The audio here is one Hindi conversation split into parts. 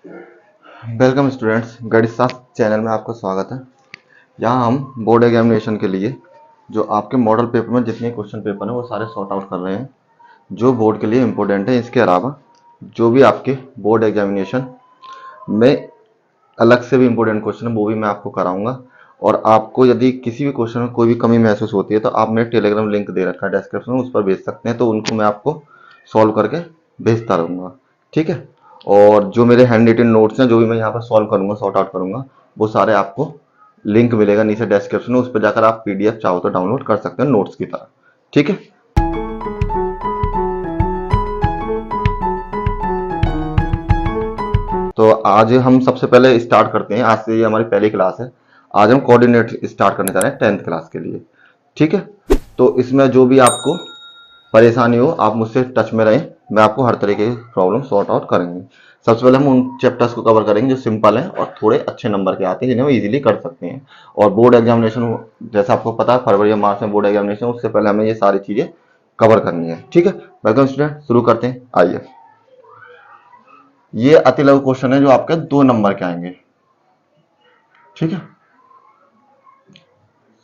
वेलकम स्टूडेंट्स, गणित शास्त्र चैनल में आपका स्वागत है। यहाँ हम बोर्ड एग्जामिनेशन के लिए जो आपके मॉडल पेपर में जितने क्वेश्चन पेपर हैं वो सारे सॉर्ट आउट कर रहे हैं जो बोर्ड के लिए इम्पोर्टेंट है। इसके अलावा जो भी आपके बोर्ड एग्जामिनेशन में अलग से भी इम्पोर्टेंट क्वेश्चन है वो भी मैं आपको कराऊंगा। और आपको यदि किसी भी क्वेश्चन में कोई भी कमी महसूस होती है तो आप मेरे टेलीग्राम लिंक दे रखा है डिस्क्रिप्शन में, उस पर भेज सकते हैं, तो उनको मैं आपको सॉल्व करके भेजता रहूँगा। ठीक है। और जो मेरे हैंड रिटन नोट्स हैं जो भी मैं यहाँ पर सॉल्व करूँगा, सॉर्ट आउट करूँगा, वो सारे आपको लिंक मिलेगा नीचे डिस्क्रिप्शन में, उस पर जाकर आप पीडीएफ चाहो तो डाउनलोड कर सकते हैं नोट्स की तरह। ठीक है। तो आज हम सबसे पहले स्टार्ट करते हैं। आज से ये हमारी पहली क्लास है। आज हम कोऑर्डिनेट स्टार्ट करने जा रहे हैं 10th क्लास के लिए। ठीक है। तो इसमें जो भी आपको परेशानी हो आप मुझसे टच में रहें, मैं आपको हर तरीके की प्रॉब्लम सॉर्ट आउट करेंगे। सबसे पहले हम उन चैप्टर्स को कवर करेंगे जो सिंपल हैं और थोड़े अच्छे नंबर के आते हैं, जिन्हें हम इजीली कर सकते हैं। और बोर्ड एग्जामिनेशन जैसा आपको पता है फरवरी या मार्च में बोर्ड एग्जामिनेशन, उससे पहले हमें ये सारी चीजें कवर करनी है। ठीक है। वेलकम स्टूडेंट, शुरू करते हैं। आइए, ये अति लघु क्वेश्चन है जो आपके 2 नंबर के आएंगे। ठीक है,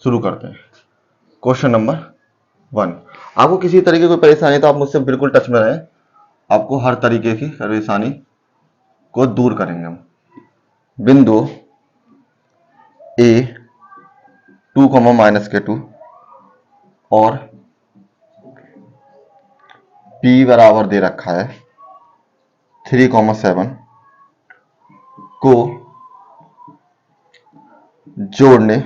शुरू करते हैं। Question number 1। आपको किसी तरीके की कोई परेशानी है तो आप मुझसे बिल्कुल टच में रहें, आपको हर तरीके की परेशानी को दूर करेंगे हम। बिंदु ए 2, -के 2 और P बराबर दे रखा है 3, 7 को जोड़ने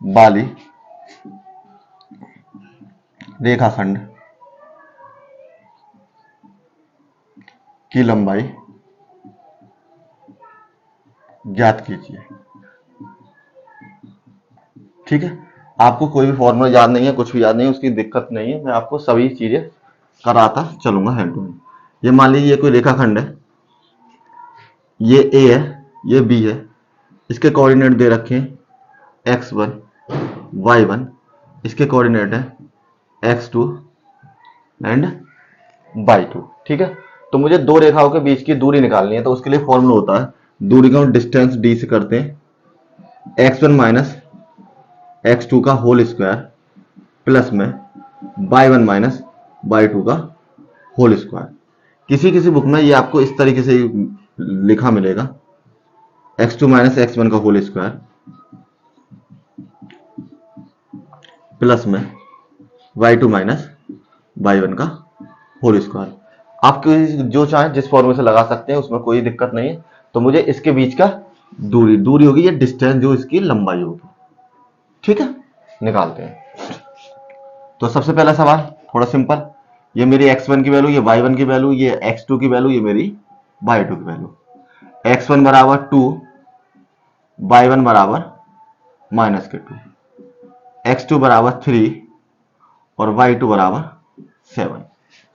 वाली रेखाखंड की लंबाई ज्ञात कीजिए। ठीक है। आपको कोई भी फॉर्मूला याद नहीं है, कुछ भी याद नहीं है, उसकी दिक्कत नहीं है, मैं आपको सभी चीजें कराता चलूंगा हैंड टू हैंड। ये मान लीजिए ये कोई रेखाखंड है, ये ए है, ये बी है, इसके कोऑर्डिनेट दे रखे हैं x1 y1, इसके कोऑर्डिनेट है x2 एंड y2। ठीक है। तो मुझे दो रेखाओं के बीच की दूरी निकालनी है, तो उसके लिए फॉर्मूला होता है, दूरी का हम डिस्टेंस d से करते हैं x1 माइनस x2 का होल स्क्वायर प्लस में y1 माइनस y2 का होल स्क्वायर। किसी किसी बुक में ये आपको इस तरीके से लिखा मिलेगा, x2 माइनस x1 का होल स्क्वायर प्लस में y2 माइनस y1 का होल स्क्वायर। आप जो चाहें जिस फॉर्मूले से लगा सकते हैं, उसमें कोई दिक्कत नहीं है। तो मुझे इसके बीच का दूरी होगी, ये डिस्टेंस जो इसकी लंबाई होगी। ठीक है, निकालते हैं। तो सबसे पहला सवाल थोड़ा सिंपल, ये मेरी x1 की वैल्यू, ये y1 की वैल्यू, ये x2 की वैल्यू, ये मेरी y2 की वैल्यू। x1 बराबर 2, y1 बराबर -के 2, x2 बराबर 3 और y2 बराबर 7।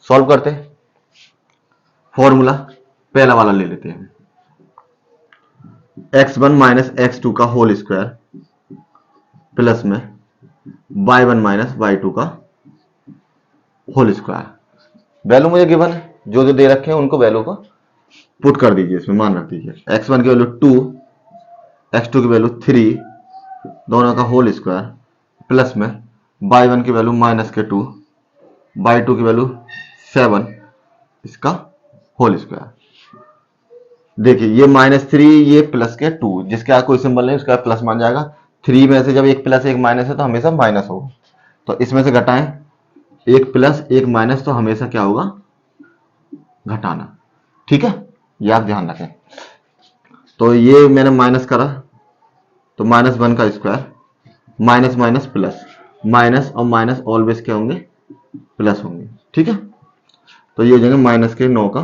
सॉल्व करते हैं। फॉर्मूला पहला वाला ले लेते हैं, x1 माइनस x2 का होल स्क्वायर प्लस में y1 माइनस y2 का होल स्क्वायर। वैल्यू मुझे गिवन है, जो जो दे रखे हैं उनको वैल्यू को पुट कर दीजिए, इसमें मान रख दीजिए। x1 की वैल्यू 2, x2 की वैल्यू 3, दोनों का होल स्क्वायर प्लस में y1 की वैल्यू -के 2, y2 की वैल्यू 7, इसका होल स्क्वायर। देखिए ये -3, ये +2, जिसके आगे कोई सिंबल नहीं उसका प्लस मान जाएगा। 3 में से जब एक प्लस एक माइनस है तो हमेशा माइनस होगा, तो इसमें से घटाएं, एक प्लस एक माइनस, तो हमेशा क्या होगा, घटाना। ठीक है, ये आप ध्यान रखें। तो ये मैंने माइनस करा, तो -1 का square, minus minus plus, minus और माइनस ऑलवेज क्या होंगे, प्लस होंगे। ठीक है। तो ये हो जाएंगे -9 का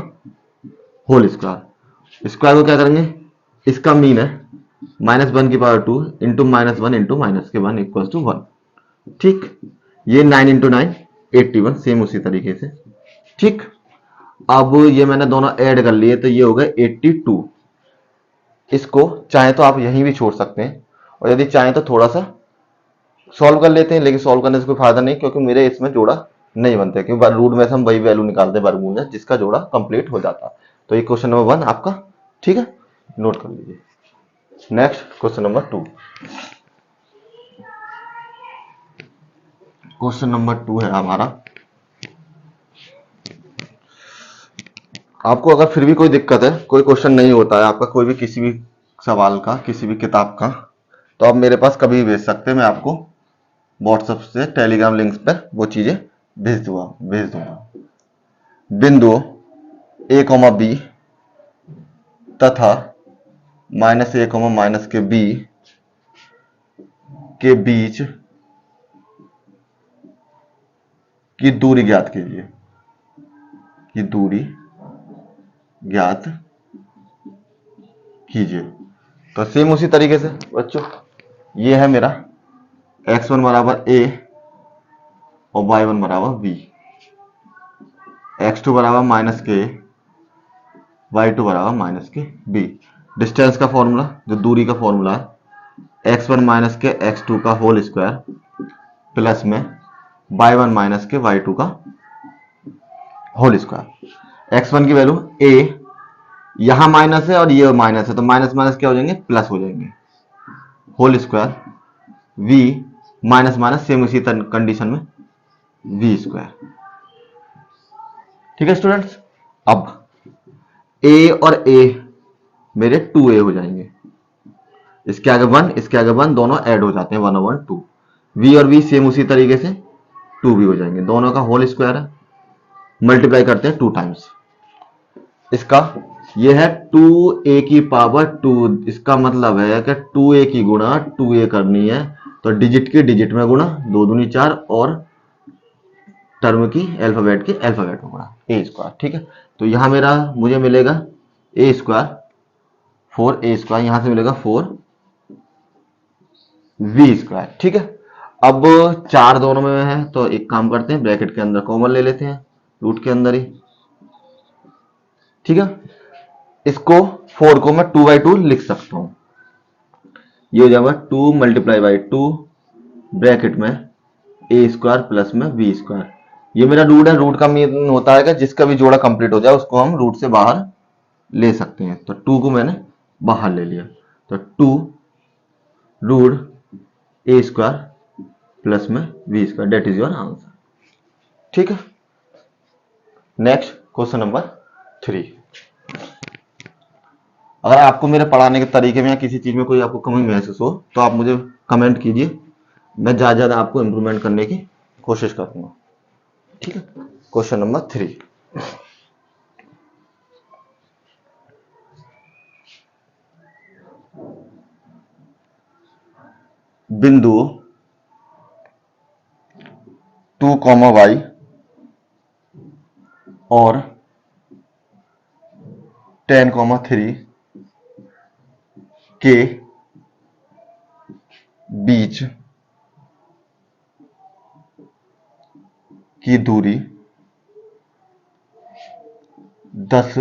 होल स्क्वायर। स्क्वायर को क्या करेंगे, इसका मीन है -1 की power 2 into -1 into -1 equal to 1। ठीक, ये 9 इंटू 9 81, सेम उसी तरीके से। ठीक, अब ये मैंने दोनों ऐड कर लिए तो ये हो गए 82। इसको चाहे तो आप यहीं भी छोड़ सकते हैं, और यदि चाहें तो थोड़ा सा सॉल्व कर लेते हैं, लेकिन सॉल्व करने से कोई फायदा नहीं, क्योंकि मेरे इसमें जोड़ा नहीं बनते, क्योंकि रूट में से हम वही वैल्यू निकालते हैं वर्गमूल में जिसका जोड़ा कंप्लीट हो जाता। तो ये क्वेश्चन नंबर 1 आपका, ठीक है, नोट कर लीजिए। Next question number 2। Question number 2 है हमारा, आपको अगर फिर भी कोई दिक्कत है, कोई क्वेश्चन नहीं होता है आपका, कोई भी किसी भी सवाल का, किसी भी किताब का, तो आप मेरे पास कभी भी भेज सकते हैं। मैं आपको व्हाट्सएप से, टेलीग्राम लिंक्स पर वो चीजें भेज दूंगा। बिंदु ए कॉमा बी तथा माइनस ए कॉमा माइनस के बी के बीच की दूरी ज्ञात कीजिए, की दूरी ज्ञात कीजिए। तो सेम उसी तरीके से बच्चों, ये है मेरा x1 बराबर a और y1 बराबर b, x2 बराबर माइनस के, y2 बराबर माइनस के b। डिस्टेंस का फॉर्मूला, जो दूरी का फॉर्मूला है, x1 माइनस के x2 का होल स्क्वायर प्लस में y1 माइनस के y2 का होल स्क्वायर। x1 की वैल्यू a, यहां माइनस है और ये माइनस है, तो माइनस माइनस क्या हो जाएंगे, प्लस हो जाएंगे, whole square v minus minus same उसी कंडीशन में v स्क्वायर। ठीक है स्टूडेंट्स, अब a और a मेरे 2a हो जाएंगे, इसके आगे 1, इसके आगे 1, दोनों ऐड हो जाते हैं, 1/2। v और v सेम उसी तरीके से 2v हो जाएंगे, दोनों का होल स्क्वायर है, मल्टीप्लाई करते हैं 2 टाइम्स। इसका ये है 2a की पावर 2, इसका मतलब है कि 2a की गुणा 2a करनी है, तो डिजिट की डिजिट में गुणा, 2 दूनी 4, और टर्म की अल्फाबेट में गुणा, a स्क्वायर। ठीक है, तो यहां मेरा मुझे मिलेगा a स्क्वायर, 4a स्क्वायर, यहां से मिलेगा 4v स्क्वायर। ठीक है, अब 4 दोनों में है, तो एक काम करते हैं, ब्रैकेट के अंदर कॉमन ले लेते हैं, रूट के अंदर ही। ठीक है, इसको 4 को मैं 2/2 लिख सकता हूं, ये हो जाएगा 2 मल्टीप्लाई बाई 2 ब्रैकेट में a स्क्वायर प्लस में v स्क्वायर। ये मेरा रूट है, रूट का मीन होता है कि जिसका भी जोड़ा कंप्लीट हो जाए उसको हम रूट से बाहर ले सकते हैं, तो 2 को मैंने बाहर ले लिया, तो 2 रूट a स्क्वायर प्लस में v square, that is your answer. ठीक है, नेक्स्ट क्वेश्चन नंबर 3। अगर आपको मेरे पढ़ाने के तरीके में या किसी चीज में कोई आपको कमी महसूस हो तो आप मुझे कमेंट कीजिए, मैं ज्यादा ज्यादा आपको इंप्रूवमेंट करने की कोशिश करूंगा। ठीक है, क्वेश्चन नंबर 3। बिंदु 2, y और 10, 3 के बीच की दूरी 10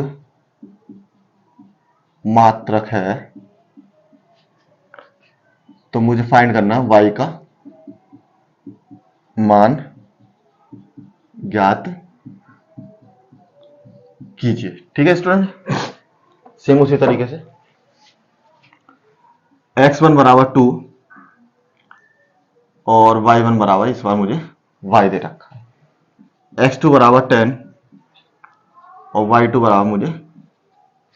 मात्रक है, तो मुझे फाइंड करना है y का मान ज्ञात कीजिए। ठीक है स्टूडेंट, सेम उसी तरीके से x1 बराबर 2 और y1 बराबर, इस बार मुझे y दे रखा है, x2 बराबर 10 और y2 बराबर मुझे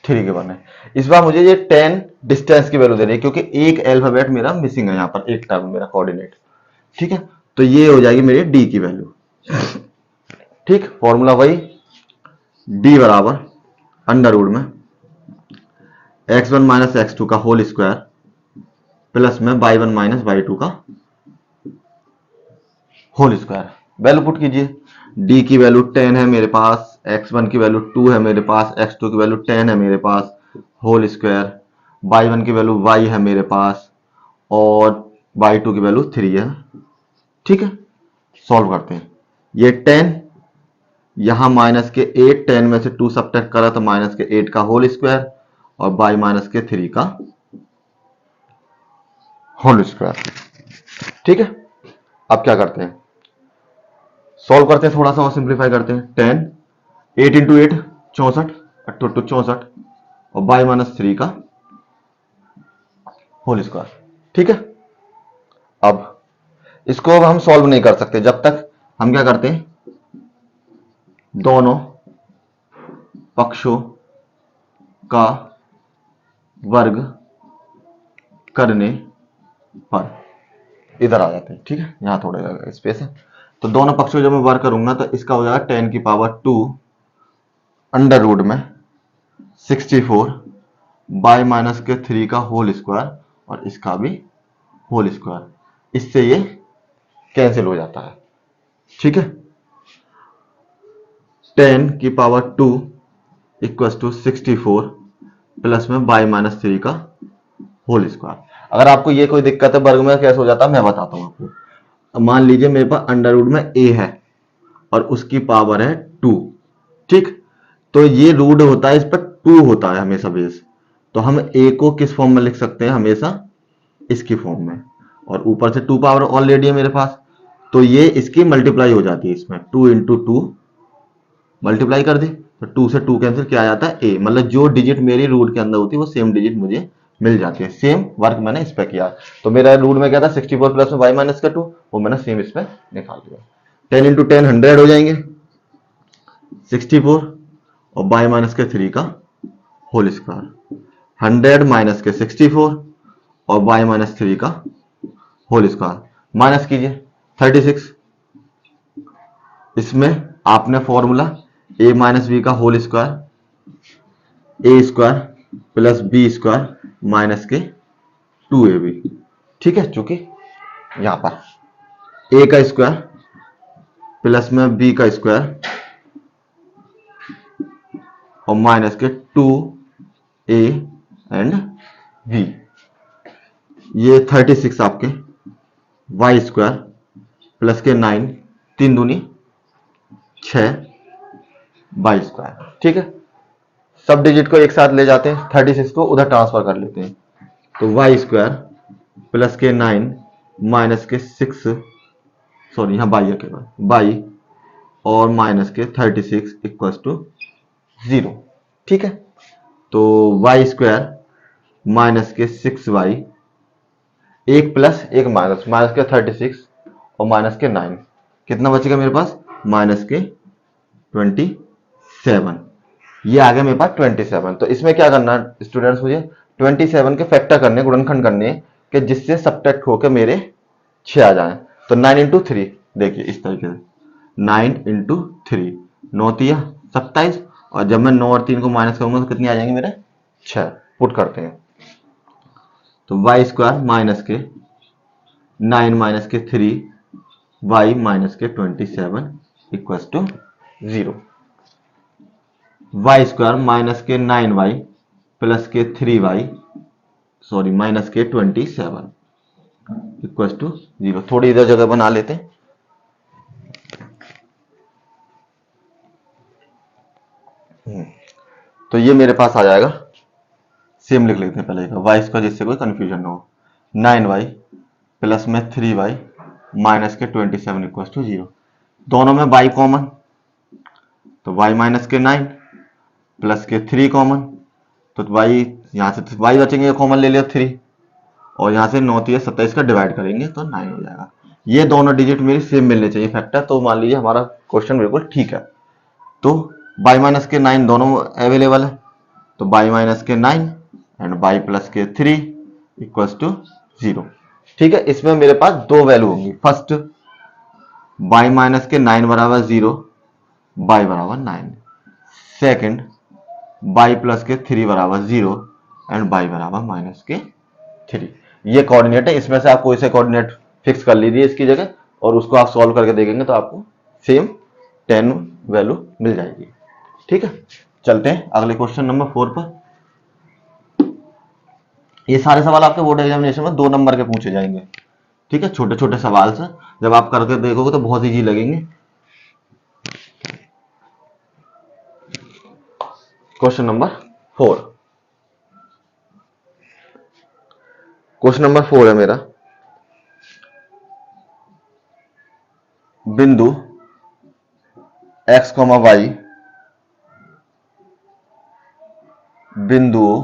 3 के बने। इस बार मुझे ये 10 डिस्टेंस की वैल्यू दे रही है, क्योंकि एक अल्फाबेट मेरा मिसिंग है, यहां पर एक टर्म मेरा कोऑर्डिनेट। ठीक है, तो ये हो जाएगी मेरी d की वैल्यू। ठीक, फॉर्मूला वही, d बराबर अंडर रूट में x1 माइनस x2 का होल स्क्वायर प्लस में y1 माइनस y2 का होल स्क्वायर। वैल्यू पुट कीजिए, d की वैल्यू 10 है मेरे पास, x1 की वैल्यू 2 है मेरे पास, x2 की वैल्यू 10 है मेरे पास, होल स्क्वायर, y1 की वैल्यू y है मेरे पास, और y2 की वैल्यू 3 है। ठीक है, सॉल्व करते हैं, ये 10 यहां माइनस के 8, 10 में से 2 सब्ट्रैक्ट करा तो माइनस के 8 का होल स्क्वायर और y माइनस के 3 का होल स्क्वायर। ठीक है, अब क्या करते हैं, सॉल्व करते हैं, थोड़ा सा और सिंप्लीफाई करते हैं। 10, 8 इंटू 8 64, 8 टू 64 और बाई माइनस 3 का होल स्क्वायर। ठीक है, अब इसको अब हम सॉल्व नहीं कर सकते जब तक हम क्या करते हैं, दोनों पक्षों का वर्ग करने पर इधर आ जाते हैं। ठीक है, यहां थोड़ा स्पेस है, तो दोनों पक्षों जब मैं वर्ग करूंगा तो इसका हो जाएगा 10 की पावर 2 अंडर रूट में 64 बाय माइनस के 3 का होल स्क्वायर और इसका भी होल स्क्वायर, इससे ये कैंसिल हो जाता है। ठीक है, 10 की पावर 2 इक्वल टू 64 प्लस में बाई माइनस 3 का होल स्क्वायर। अगर आपको ये कोई दिक्कत है वर्ग में कैसे हो जाता है मैं बताता हूं आपको। मान लीजिए मेरे पास अंडर रूट में a है और उसकी पावर है 2। ठीक, तो ये रूट होता है, इस पर 2 होता है हमेशा बेस, तो हम a को किस फॉर्म में लिख सकते हैं, हमेशा इसकी फॉर्म में, और ऊपर से 2 पावर ऑलरेडी है मेरे पास, तो ये इसकी मल्टीप्लाई हो जाती है इसमें, 2 इंटू 2 मल्टीप्लाई कर दी तो 2 से 2 कैंसिल, क्या आ जाता है a, मतलब जो डिजिट मेरी रूट के अंदर होती है वो सेम डिजिट मुझे मिल जाती है। सेम वर्क मैंने इस पे किया, तो मेरा रूट में क्या था 64 प्लस में y माइनस का 2, वो मैंने सेम इस पे निकाल दिया। 10 इंटू 10 100 हो जाएंगे, 64 और y माइनस के 3 का होल स्क्वायर, 100 माइनस के 64 और y माइनस 3 का होल स्क्वायर, माइनस कीजिए 36। इसमें आपने फॉर्मूला a माइनस बी का whole square A square plus B square minus के 2ab। ठीक है, चूंकि यहां पर a का स्क्वायर प्लस में b का स्क्वायर और माइनस के 2a एंड b, ये 36 आपके y स्क्वायर प्लस के 9 3 दूनी 6 y स्क्वायर। ठीक है, सब डिजिट को एक साथ ले जाते हैं, 36 को उधर ट्रांसफर कर लेते हैं, तो y स्क्वायर प्लस के 9 माइनस के 6, सॉरी यहाँ बाई है केवल बाई, और माइनस के 36 इक्वल्स टू 0। ठीक है, तो y स्क्वायर माइनस के 6y, एक प्लस एक माइनस, माइनस के 36 और माइनस के 9, कितना बचेगा मेरे पास, माइनस के 27, ये आ गया मेरे पास 27। तो इसमें क्या करना है स्टूडेंट्स, मुझे 27 के फैक्टर करने, गुणनखंड करने, कि जिससे सब्ट्रैक्ट होकर मेरे 6 आ जाए। तो 9 इंटू 3, देखिए इस तरीके से 9 इंटू 3, 9 तिया 27, और जब मैं 9 और 3 को माइनस करूंगा तो कितनी आ जाएंगे मेरे 6, पुट करते हैं, तो y स्क्वायर माइनस के 9 माइनस के 3 y माइनस के 27 equals to 0। y square minus के 9y प्लस के 3y, सॉरी माइनस के 27 इक्वल्स टू 0। थोड़ी इधर जगह बना लेते हैं, तो ये मेरे पास आ जाएगा, सेम लिख लेते हैं पहले का y स्क्वायर, जिससे कोई कंफ्यूजन ना हो, 9y प्लस में 3y माइनस के 27 इक्वल्स टू 0। दोनों में y कॉमन, तो y माइनस के 9 प्लस के 3 कॉमन, तो y यहां से y बचेंगे, कॉमन ले लिया 3, और यहां से 9 3 27 का डिवाइड करेंगे तो 9 हो जाएगा। ये दोनों डिजिट मेरी सेम मिलने चाहिए फैक्टर, तो मान लीजिए हमारा क्वेश्चन बिल्कुल ठीक है। तो y माइनस के 9 दोनों अवेलेबल है, तो y माइनस के 9 एंड y प्लस के 3 इक्वल्स टू 0। ठीक है, इसमें मेरे पास दो वैल्यू होंगी, फर्स्ट y माइनस के 9 बराबर 0, y बराबर 9, सेकंड y प्लस के 3 बराबर 0 एंड y बराबर माइनस के 3। ये कोऑर्डिनेट है, इसमें से आप कोई से कोऑर्डिनेट फिक्स कर लीजिए इसकी जगह, और उसको आप सॉल्व करके देखेंगे तो आपको सेम 10 वैल्यू मिल जाएगी। ठीक है, चलते हैं अगले क्वेश्चन नंबर 4 पर। ये सारे सवाल आपके बोर्ड एग्जामिनेशन में 2 नंबर के पूछे जाएंगे। ठीक है, छोटे छोटे सवाल से जब आप करके देखोगे तो बहुत इजी लगेंगे। क्वेश्चन नंबर 4, क्वेश्चन नंबर 4 है मेरा, बिंदु x, y बिंदुओं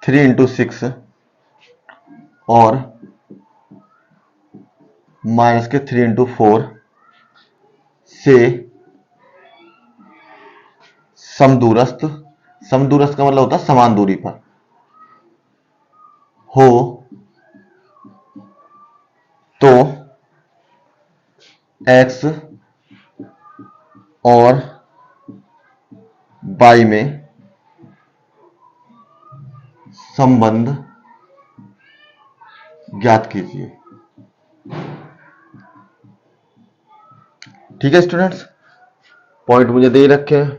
3 × 6 और -3 × 4 से समदूरस्थ, समदूरस्थ का मतलब होता है समान दूरी पर हो तो x और y में संबंध ज्ञात कीजिए। ठीक है स्टूडेंट्स, पॉइंट मुझे दे रखे हैं,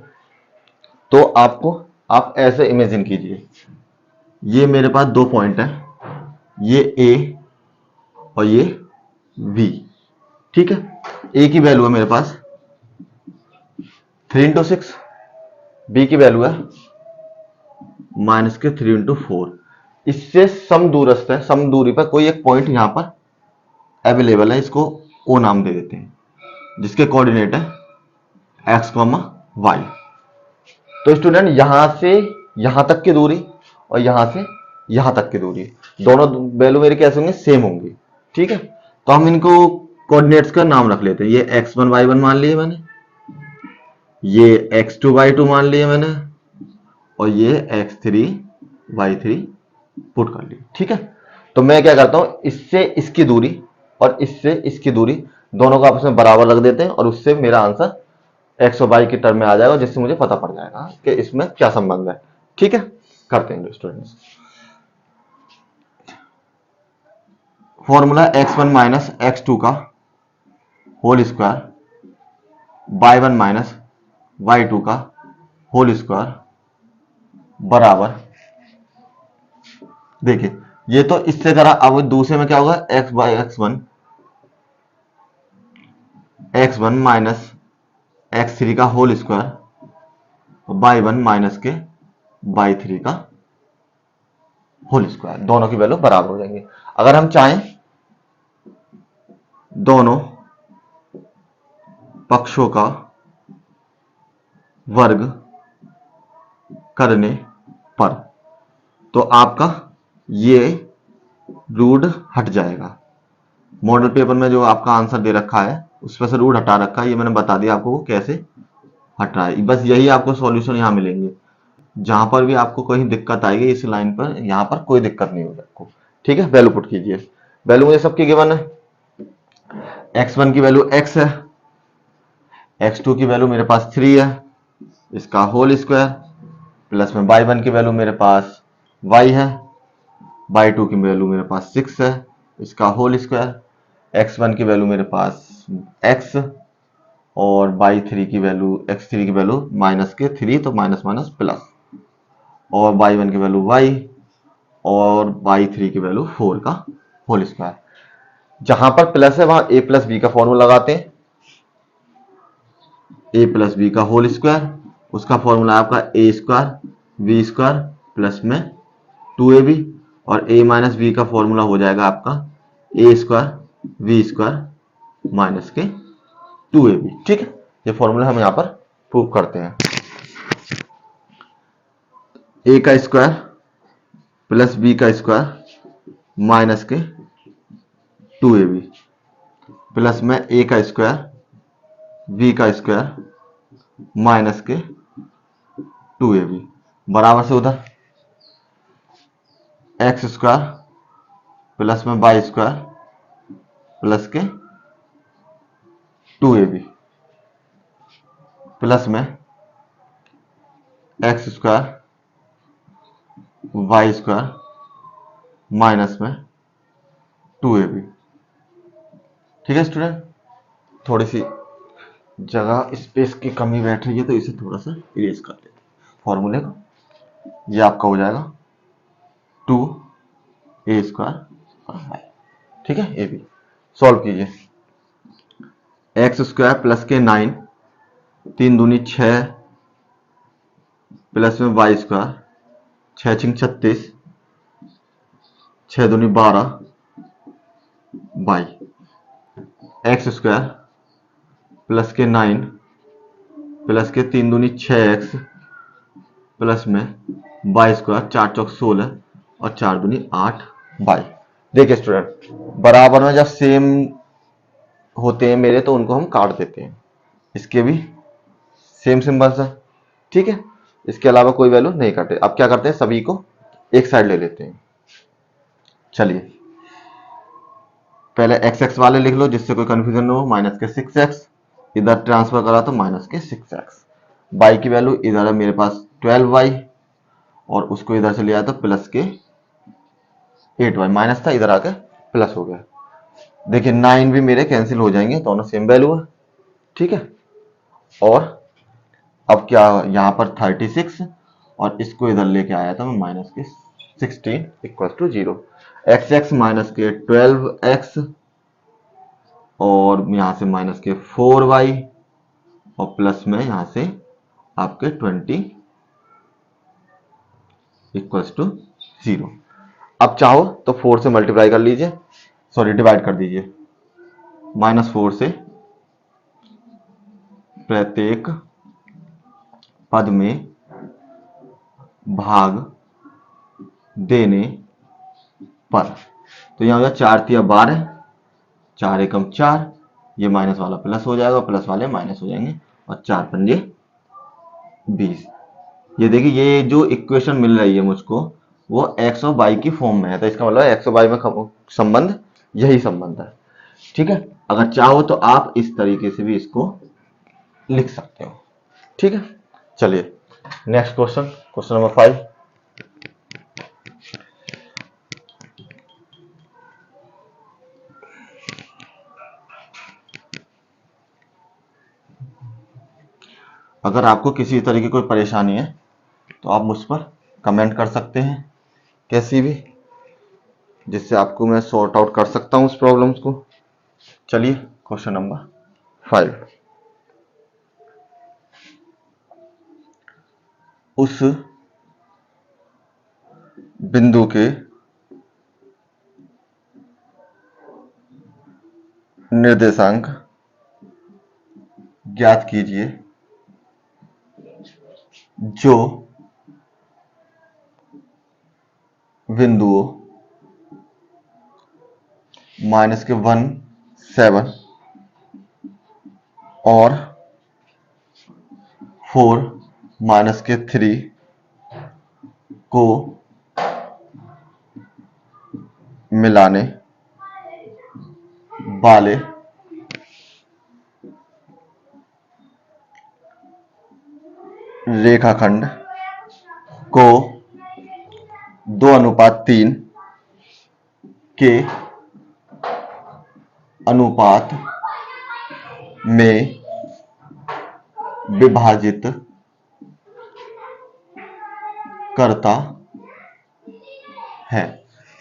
तो आप ऐसे इमेजिन कीजिए, ये मेरे पास दो पॉइंट है, ये A और ये B। ठीक है, A की वैल्यू है मेरे पास 3 × 6, B की वैल्यू है -3 × 4। इससे समदूरस्थ है, समदूरी पर कोई एक पॉइंट यहां पर अवेलेबल है, इसको O नाम दे देते हैं, जिसके कोऑर्डिनेट है x, y। तो स्टूडेंट यहां से यहां तक की दूरी और यहां से यहां तक की दूरी, दोनों वैल्यू मेरे कैसे होंगे, सेम होंगी। ठीक है, तो हम इनको कोऑर्डिनेट्स का नाम रख लेते हैं। ये x1 y1 मान लिए मैंने, ये x2 y2 मान लिए मैंने, और ये x3 y3 पुट कर लिए। ठीक है, तो मैं क्या करता हूं, इससे इसकी दूरी और इससे इसकी दूरी दोनों को आपस में बराबर रख देते हैं, और उससे मेरा आंसर एक्स और वाई की टर्म में आ जाएगा, जिससे मुझे पता पड़ जाएगा कि इसमें क्या संबंध है। ठीक है, करते हैं स्टूडेंट्स। फॉर्मूला x1 - x2 का होल स्क्वायर y1 - y2 का होल स्क्वायर बराबर, देखिए ये तो इससे करा, अब दूसरे में क्या होगा, x1 - x3 का होल स्क्वायर y1 - के y3 का होल स्क्वायर, दोनों की वैल्यू बराबर हो जाएंगे। अगर हम चाहें दोनों पक्षों का वर्ग करने पर, तो आपका ये रूट हट जाएगा। मॉडल पेपर में जो आपका आंसर दे रखा है उस पर से रूट हटा रखा है, ये मैंने बता दिया आपको कैसे हट रहा है। बस यही आपको सॉल्यूशन यहाँ मिलेंगे। जहां पर भी आपको कोई दिक्कत आएगी इस लाइन पर, यहां पर कोई दिक्कत नहीं होगी आपको। ठीक है, वैल्यू पुट कीजिए। वैल्यू मुझे सबकी गिवन है, x1 की वैल्यू x है, x2 की वैल्यू मेरे पास 3 है, इसका होल स्क्वायर, प्लस में y1 की वैल्यू मेरे पास y है, y2 की वैल्यू मेरे पास 6 है, इसका होल स्क्वायर, x1 की वैल्यू मेरे पास x, और y3 की वैल्यू, x3 की वैल्यू -3, तो माइनस माइनस प्लस, और y1 की वैल्यू y, और y3 की वैल्यू 4 का होल स्क्वायर। जहां पर प्लस है वहां a + b का फॉर्मूला लगाते हैं, a + b का होल स्क्वायर, उसका फॉर्मूला आपका a² b² प्लस में 2ab, और a - b का फॉर्मूला हो जाएगा आपका a² b² माइनस के 2ab। ठीक है, ये फॉर्मूला हम यहां पर प्रूव करते हैं। a का स्क्वायर प्लस b का स्क्वायर माइनस के 2ab, प्लस में a का स्क्वायर b का स्क्वायर माइनस के 2ab, बराबर से उधर x² प्लस में y² प्लस के 2ab, प्लस में x² y² माइनस में 2ab। ठीक है स्टूडेंट, थोड़ी सी जगह स्पेस की कमी बैठ रही है, तो इसे थोड़ा सा इरेज कर लेते हैं फॉर्मूले को। ये आपका हो जाएगा 2a² y। ठीक है, ए बी सॉल्व कीजिए। x² प्लस के 9, 3 दूनी 6, प्लस में y², 6 × 36, 6 दूनी 12 y, x² प्लस के 9 प्लस के 3 दूनी 6x प्लस में वाई स्क्वायर, 4 चौक 16 और 4 दूनी 8 वाई। देखिए स्टूडेंट, बराबर में जब सेम होते हैं मेरे तो उनको हम काट देते हैं। इसके भी सेम सिंबल्स है, ठीक है, इसके अलावा कोई वैल्यू नहीं काटे। अब क्या करते हैं, सभी को एक साइड ले लेते हैं। चलिए पहले एक्स एक्स वाले लिख लो जिससे कोई कंफ्यूजन न हो। माइनस के 6x इधर ट्रांसफर करा तो माइनस के 6x। y की वैल्यू इधर है मेरे पास 12y और उसको इधर से ले आया तो प्लस के 8y, माइनस था इधर आके प्लस हो गया। देखिए 9 भी मेरे कैंसिल हो जाएंगे, दोनों सेम वैल्यू है, ठीक है। और अब क्या, यहां पर 36 और इसको इधर लेके आया था मैं माइनस के 16 equal to 0। X x minus के 12x और यहां से माइनस के 4y और प्लस में यहां से आपके 20 इक्वल्स टू 0। अब चाहो तो 4 से मल्टीप्लाई कर लीजिए, सॉरी डिवाइड कर दीजिए। -4 से प्रत्येक पद में भाग देने पर, तो यहां हो गया 4 तिया 12, 4 एकम 4, ये माइनस वाला प्लस हो जाएगा, प्लस वाले माइनस हो जाएंगे और 4 पंजे 20। ये देखिए ये जो इक्वेशन मिल रही है मुझको वो एक्स और वाई की फॉर्म में है, तो इसका मतलब एक्स और वाई में संबंध यही संबंध है, ठीक है। अगर चाहो तो आप इस तरीके से भी इसको लिख सकते हो, ठीक है। चलिए नेक्स्ट क्वेश्चन, क्वेश्चन नंबर 5। अगर आपको किसी तरह की कोई परेशानी है तो आप मुझ पर कमेंट कर सकते हैं कैसी भी, जिससे आपको मैं सॉर्ट आउट कर सकता हूं उस प्रॉब्लम्स को। चलिए क्वेश्चन नंबर 5। उस बिंदु के निर्देशांक ज्ञात कीजिए जो बिंदुओं -1 7 और 4 -3 को मिलाने वाले रेखाखंड को 2:3 के अनुपात में विभाजित करता है।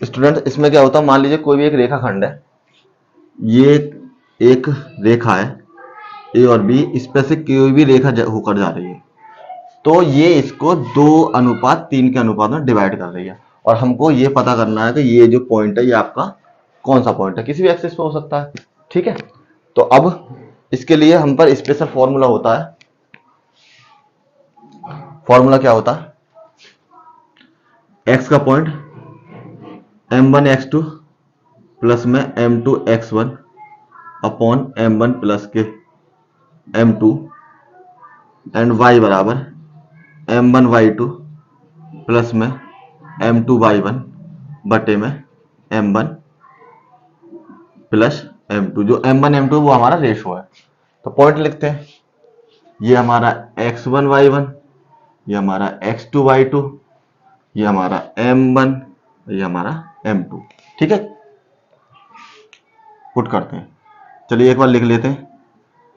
स्टूडेंट इसमें क्या होता है, मान लीजिए कोई भी एक रेखाखंड है, ये एक रेखा है ए और बी, इस पे से कोई भी रेखा होकर जा रही है, तो ये इसको 2:3 के अनुपात में डिवाइड कर रही है और हमको ये पता करना है कि ये जो पॉइंट है ये आपका कौन सा पॉइंट है, किसी भी एक्सिस पे हो सकता है, ठीक है। तो अब इसके लिए हम पर स्पेशल फॉर्मूला होता है। फॉर्मूला क्या होता है, एक्स का पॉइंट m1 x2 प्लस में m2 x1 upon m1 plus के m2 एंड y बराबर m1 y2 प्लस में m2 y1 बटे में m1 प्लस m2। जो m1 m2 वो हमारा रेशो है, तो पॉइंट लिखते हैं। ये हमारा x1 y1, ये हमारा x2 y2, ये हमारा m1, ये हमारा m2, ठीक है। पुट करते हैं, चलिए एक बार लिख लेते हैं।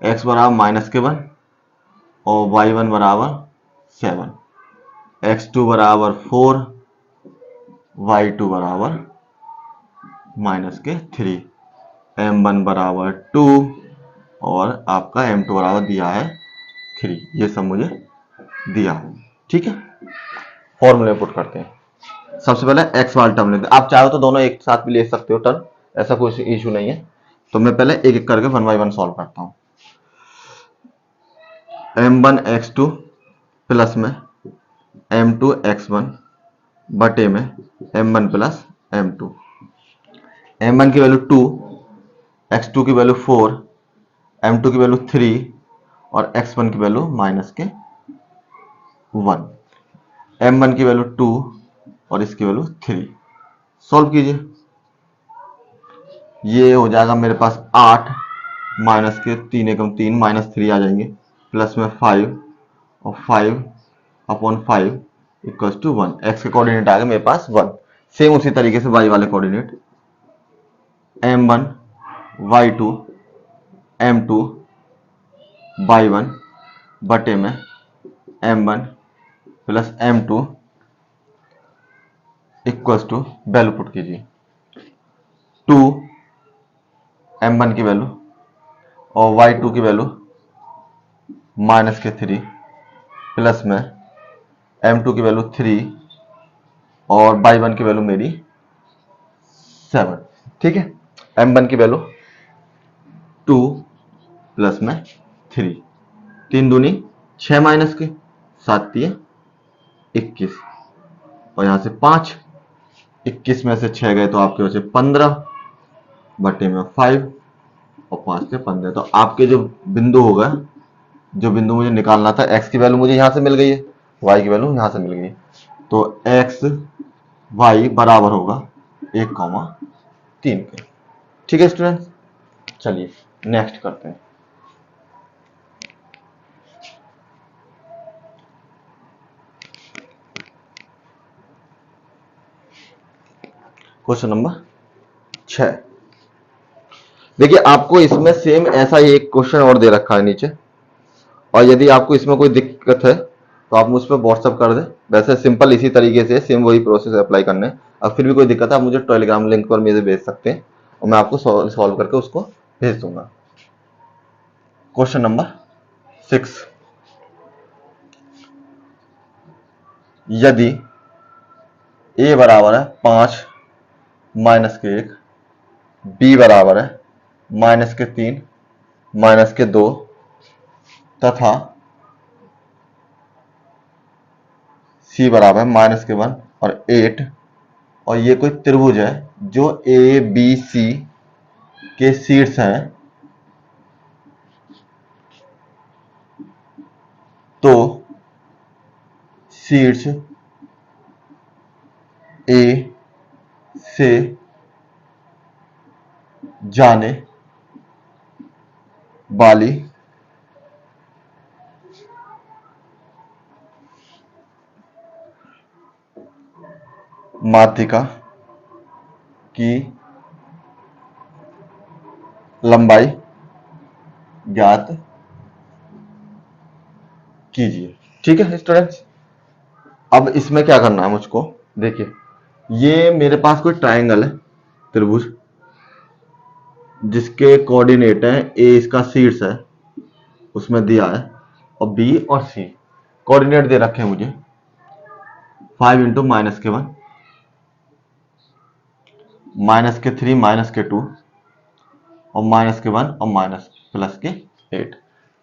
x बराबर -1 और y1 बराबर 7, x2 बराबर 4, y2 बराबर -3, m1 बराबर 2 और आपका m2 बराबर दिया है 3, ये सब मुझे दिया है, ठीक है। फॉर्मूले पुट करते हैं। सबसे पहले x वाला टर्म लेते हैं, आप चाहो तो दोनों एक साथ भी ले सकते हो टर्म, ऐसा कोई इशू नहीं है। तो मैं पहले एक एक करके 1 बाय 1 सॉल्व करता हूं। m1 x2 प्लस में m2 x1 बटे में m1 प्लस m2। m1 की वैल्यू 2, x2 की वैल्यू 4, m2 की वैल्यू 3 और x1 की वैल्यू माइनस के 1। m1 की वैल्यू 2 और इसकी वैल्यू 3। सॉल्व कीजिए, ये हो जाएगा मेरे पास 8 माइनस के 3 एकम 3 माइनस 3 आ जाएंगे, प्लस में 5 और 5/5 इक्वल्स टू 1। एक्स के कोऑर्डिनेट आ गए मेरे पास 1। सेम उसी तरीके से वाई वाले coordinate m1 y2 m2 y1 बटे में m1 plus m2 equals to value put कीजिए 2 m1 की वैल्यू और y2 की वैल्यू माइनस के 3 प्लस में m2 की वैल्यू 3 और y1 की वैल्यू मेरी 7। ठीक है, m1 की वैल्यू 2 प्लस में 3, 3 दूनी 6 माइनस के 7 3 21 और यहां से 5, 21 में से 6 गए तो आपके वजह से 15 बटे में 5 और 5 से 15। तो आपके जो बिंदु होगा, जो बिंदु मुझे निकालना था, x की वैल्यू मुझे यहां से मिल गई है, y की वैल्यू यहां से मिल गई है, तो x y बराबर होगा 1,3 के। ठीक है स्टूडेंट्स, चलिए नेक्स्ट करते हैं। Question number 6। देखिए आपको इसमें सेम ऐसा ही एक क्वेश्चन और दे रखा है नीचे, और यदि आपको इसमें कोई दिक्कत है तो आप मुझ पर व्हाट्सअप कर दें। वैसे सिंपल इसी तरीके से सेम वही प्रोसेस अप्लाई करने है। अब फिर भी कोई दिक्कत है आप मुझे टेलीग्राम लिंक पर मुझे भेज सकते हैं और मैं आपको सॉल्व करके उसको भेज दूंगा। क्वेश्चन नंबर 6, यदि a बराबर है 5 माइनस के 1, b बराबर है माइनस के 3 माइनस के 2 तथा c बराबर है माइनस के 1 और 8, और ये कोई त्रिभुज है जो ए बी सी के शीर्ष हैं, तो शीर्ष ए से जाने वाली माध्यिका की लंबाई ज्ञात कीजिए। ठीक है स्टूडेंट्स, अब इसमें क्या करना है मुझको, देखिए ये मेरे पास कोई ट्रायंगल है, त्रिभुज, जिसके कोऑर्डिनेट है ए इसका शीर्ष है उसमें दिया है, और बी और सी कोऑर्डिनेट दे रखे हैं मुझे 5 इंटू माइनस के 1 माइनस के 3 माइनस के 2 और माइनस के 1 और माइनस प्लस के 8।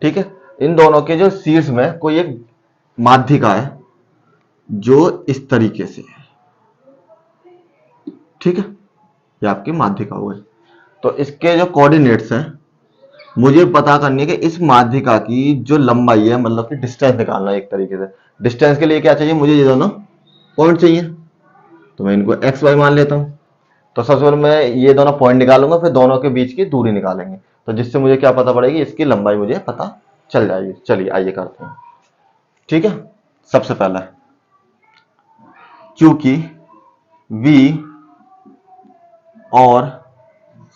ठीक है, इन दोनों के जो शीर्ष में कोई एक माध्यिका है जो इस तरीके से है। ठीक है, ये आपकी माध्यिका हुई। तो इसके जो कोऑर्डिनेट्स हैं मुझे पता करनी है कि इस माध्यिका की जो लंबाई है, मतलब कि डिस्टेंस निकालना है एक तरीके से। डिस्टेंस के लिए क्या चाहिए मुझे, ये दोनों पॉइंट चाहिए, तो मैं इनको एक्स वाई मान लेता हूं। तो सबसे पहले मैं ये दोनों पॉइंट निकालूंगा, फिर दोनों के बीच की दूरी निकालेंगे, तो जिससे मुझे क्या पता पड़ेगी, इसकी लंबाई मुझे पता चल जाएगी। चलिए आइए करते हैं। ठीक है, सबसे पहला क्योंकि V और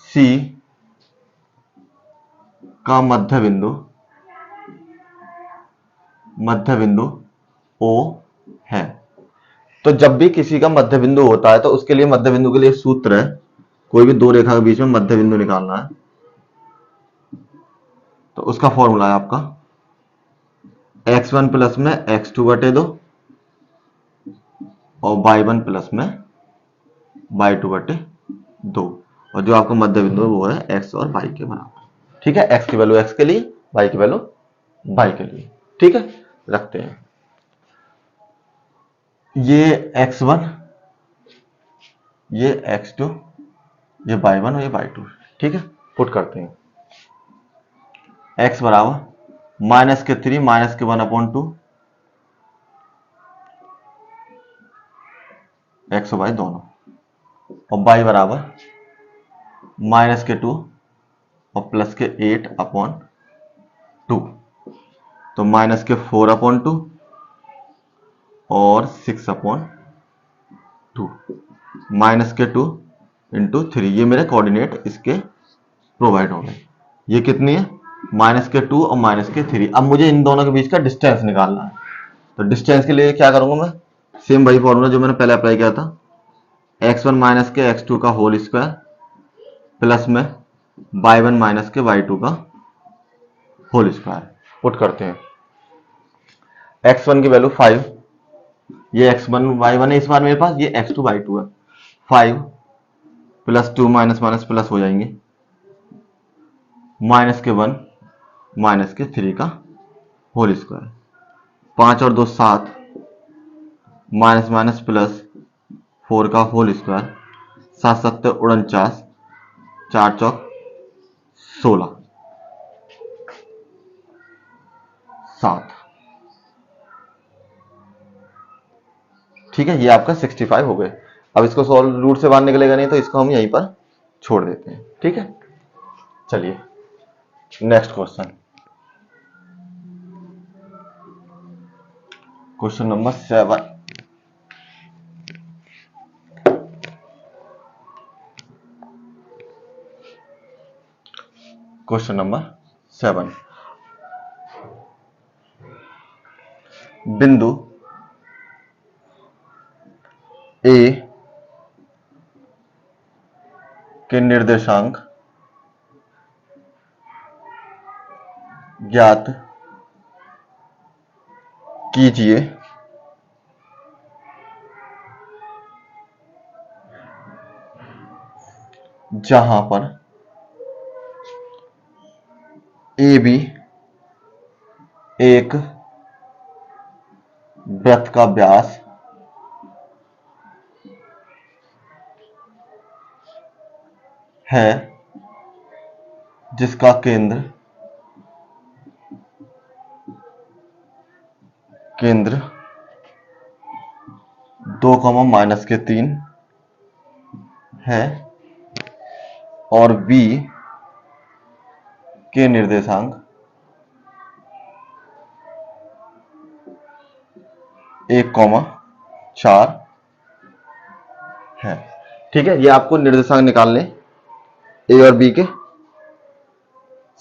C का मध्य बिंदु O है, तो जब भी किसी का मध्य बिंदु होता है तो उसके लिए मध्य बिंदु के लिए सूत्र है, कोई भी दो रेखा के बीच में मध्य बिंदु निकालना है तो उसका फॉर्मूला है आपका x1 प्लस में x2 बटे 2 और y1 प्लस में y2 बटे 2, और जो आपका मध्य बिंदु है वो है x और y के बराबर। ठीक है, x की वैल्यू x के लिए, y की वैल्यू y के लिए। ठीक है, रखते हैं। ये x1, ये x2, ये y1 और ये y2, ठीक है। पुट करते हैं। x बराबर -3 -1/2, x और y दोनों, और y बराबर -2 और +8/2, तो -4/2 और 6/2, -2 इंटू 3, ये मेरे कोऑर्डिनेट इसके प्रोवाइड हो गए। ये कितनी है? -2 और -3। अब मुझे इन दोनों के बीच का डिस्टेंस निकालना है। तो डिस्टेंस के लिए क्या करूंगा मैं? सेम वही फॉर्मूला जो मैंने पहले अप्लाई किया था, x1 माइनस के x2 का होल स्क्वायर प्लस में y1 माइनस के y2 का होल स्क्वायर। पुट करते हैं। x1 की वैल्यू 5, ये x1 y1 है इस बार मेरे पास, ये x2 y2 है। 5 + 2 माइनस माइनस प्लस हो जाएंगे, -1 -3 का होल स्क्वायर, 5 और 2 7, माइनस माइनस प्लस 4 का होल स्क्वायर, 7 7 49, 4 चौक 16, 7, ठीक है। ये आपका 65 हो गए। अब इसको सॉल्व, रूट से बाहर निकलेगा नहीं तो इसको हम यहीं पर छोड़ देते हैं, ठीक है। चलिए next question, question number 7। Question number 7, बिंदु ए के निर्देशांक ज्ञात कीजिए जहां पर ए बी एक वृत्त का व्यास है जिसका केंद्र 2, -3 है और बी के निर्देशांक 1, 4 है, ठीक है। ये आपको निर्देशांक निकालने ए और बी के,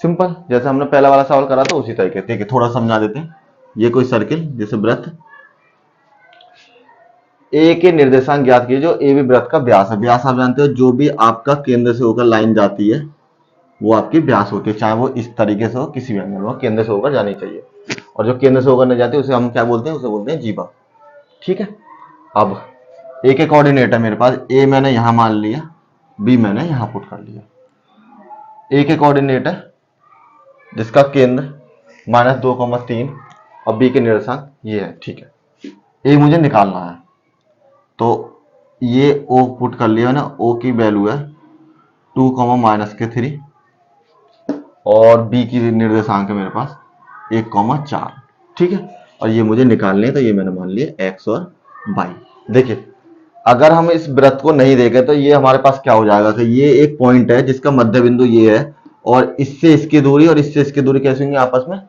सिंपल जैसे हमने पहला वाला सवाल करा था उसी तरीके। ठीक है, थोड़ा समझा देते हैं। ये कोई सर्किल जैसे वृत्त, ए के निर्देशांक ज्ञात कीजिए जो ए बी वृत्त का व्यास है। व्यास आप जानते हो, जो भी आपका केंद्र से होकर लाइन जाती है वो आपकी व्यास होती है, चाहे वो इस तरीके से हो, किसी भी एंगल में हो, केंद्र से होकर जानी चाहिए। और जो केंद्र से होकर नहीं जाती उसे हम क्या बोलते हैं? उसे बोलते हैं जीवा, ठीक है। अब ए के कोऑर्डिनेट है मेरे पास, ए मैंने यहां मान लिया, बी मैंने यहां पुट कर लिया। ए के कोऑर्डिनेट है जिसका केंद्र -2, 3 और बी के निर्देशांक ये है, ठीक है। ए मुझे निकालना है तो ये ओ पुट कर लिया ना, ओ की वैल्यू है 2, -3 और बी की निर्देशांक है मेरे पास 1, 4, ठीक है। और ये मुझे निकालने हैं तो ये मैंने मान लिया एक्स और वाई। देखिए अगर हम इस वृत्त को नहीं देखें तो ये हमारे पास क्या हो जाएगा कि ये एक पॉइंट है जिसका मध्य बिंदु ये है और इससे इसकी दूरी और इससे इसकी दूरी कैसे होंगी? आपस में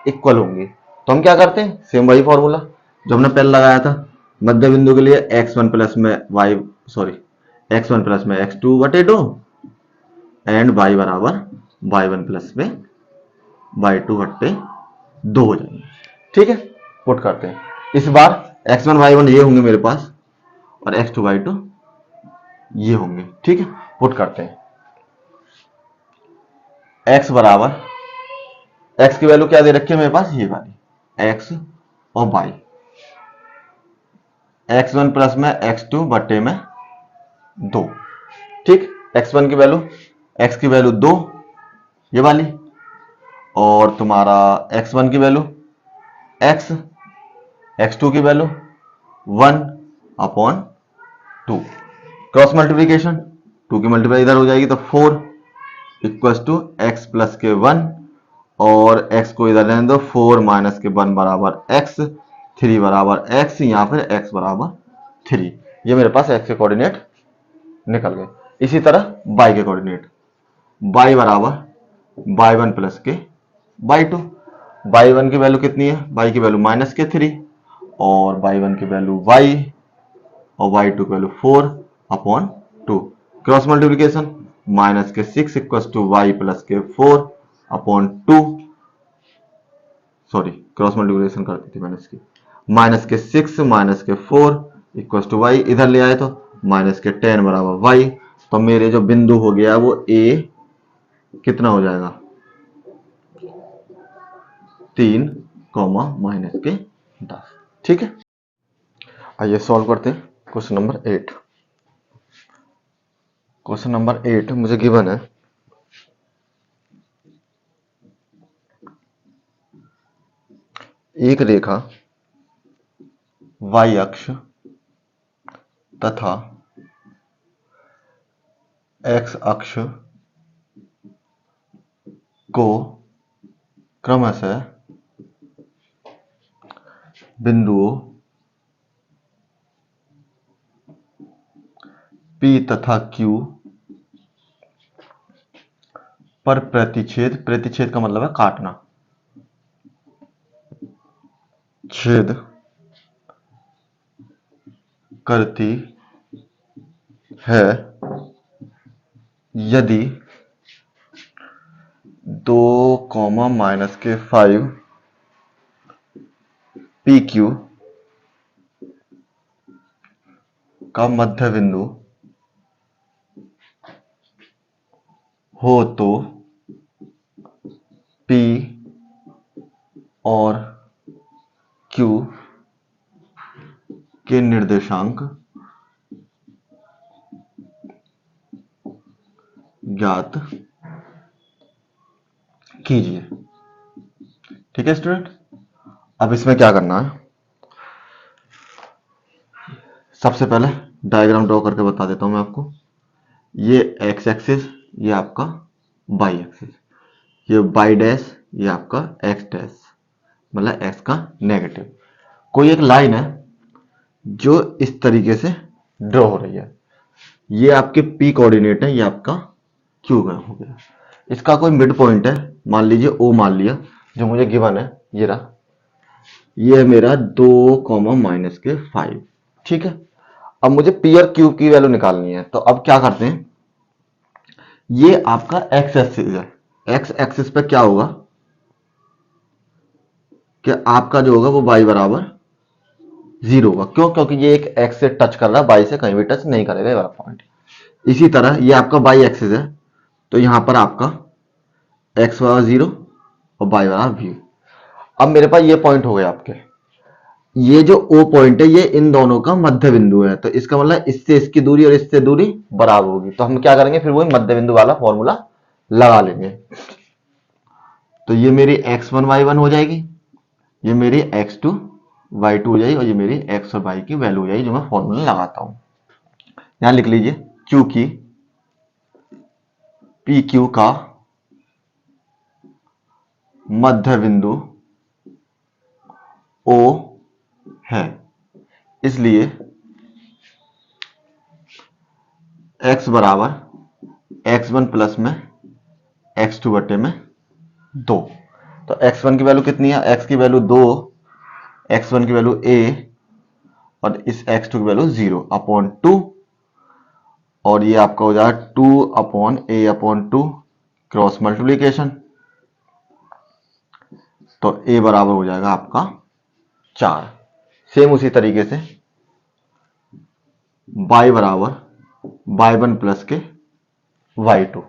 इक्वल होंगी। तो हम क्या करते हैं? सेम वही फॉर्मूला जो हमने पहले लगाया था, मध्य बिंदु के लिए x1 प्लस में x1 प्लस में x2/2 एंड y बराबर y1 प्लस में y2/2 हो जाएंगे, ठीक है। पुट करते हैं। इस बार x1 y1 ये होंगे मेरे पास और x2 y2 ये होंगे, ठीक है। पुट करते हैं। x बराबर, x की वैल्यू क्या दे रखी है मेरे पास? ये वाली x और y, x1 प्लस में x2/2, ठीक। x1 की वैल्यू, x की वैल्यू 2 ये वाली, और तुम्हारा x1 की वैल्यू एक्स, x2 की वैल्यू 1/2, क्रॉस मल्टीप्लीकेशन 2 की मल्टीप्लाई इधर हो जाएगी तो 4 इक्वल्स टू एक्स प्लस के 1 और x को इधर रहने दो, 4 माइनस के 1 बराबर x, 3 बराबर x, या फिर x बराबर 3। ये मेरे पास x के कोऑर्डिनेट निकल गए। इसी तरह y के कोऑर्डिनेट, y बराबर y1 प्लस के y2, y1 की वैल्यू कितनी है, y की वैल्यू माइनस के 3 और y1 की वैल्यू y और y2 की वैल्यू 4/2, क्रॉस मल्टीप्लीकेशन माइनस के 6 इक्वल्स टू y प्लस के 4/2, सॉरी क्रॉस मल्टीप्लीकेशन कर दी थी मैंने इसकी, माइनस के 6 माइनस के 4 इक्वल्स टू y, इधर ले आए तो माइनस के 10 बराबर y। तो मेरे जो बिंदु हो गया वो a कितना हो जाएगा 3 माइनस के 10। ठीक है, आइए सॉल्व करते हैं क्वेश्चन नंबर 8। क्वेश्चन नंबर 8 मुझे गिवन है एक रेखा y अक्ष तथा x अक्ष को क्रमशः बिंदुओं P तथा Q पर प्रतिच्छेद, प्रतिच्छेद का मतलब है काटना, छेद करती है यदि 2 माइनस के 5 PQ का मध्य बिंदु हो तो P और Q के निर्देशांक ज्ञात कीजिए। ठीक है स्टूडेंट, अब इसमें क्या करना है, सबसे पहले डायग्राम ड्रॉ करके बता देता हूं मैं आपको। ये एक्स एक्सिस, ये आपका वाई एक्सिस, ये वाई डैश, ये आपका एक्स डैश, मतलब एक्स का नेगेटिव। कोई एक लाइन है जो इस तरीके से ड्रॉ हो रही है, ये आपके पी कोऑर्डिनेट है, ये आपका क्यू का हो गया। इसका कोई मिड पॉइंट है, मान लीजिए ओ मान लिया, जो मुझे गिवन है, ये रहा, ये है मेरा 2 माइनस के 5। ठीक है, अब मुझे पी और क्यू की वैल्यू निकालनी है, तो अब क्या करते हैं, ये आपका एक्स एक्सिस है, एक्स एक्सिस पे क्या होगा कि आपका जो होगा वो y बराबर 0 होगा। क्यों? क्योंकि ये एक एक्स से टच कर रहा है, y से कहीं भी टच नहीं करेगा, ये वाला पॉइंट। इसी तरह ये आपका y एक्सिस है, तो यहां पर आपका x बराबर 0 और y बराबर v। अब मेरे पास ये पॉइंट हो गए आपके, ये जो O पॉइंट है ये इन दोनों का मध्य बिंदु है, तो इसका मतलब इससे इसकी दूरी और इससे दूरी बराबर होगी। तो हम क्या करेंगे, फिर वही मध्य बिंदु वाला फॉर्मूला लगा लेंगे। तो ये मेरी x1 y1 हो जाएगी, ये मेरी x2 y2 हो जाएगी, और ये मेरी x और y की वैल्यू हो जाएगी, जो मैं फॉर्मूला लगाता हूं। यहां लिख लीजिए, क्योंकि PQ का मध्य बिंदु O है, इसलिए x बराबर x1 प्लस में x2 बटे में 2। तो x1 की वैल्यू कितनी है, x की वैल्यू 2, x1 की वैल्यू a और इस x2 की वैल्यू 0/2, और ये आपका हो जाएगा 2/a/2 क्रॉस मल्टीप्लीकेशन, तो a बराबर हो जाएगा आपका 4। सेम उसी तरीके से y बराबर y1 प्लस के y2,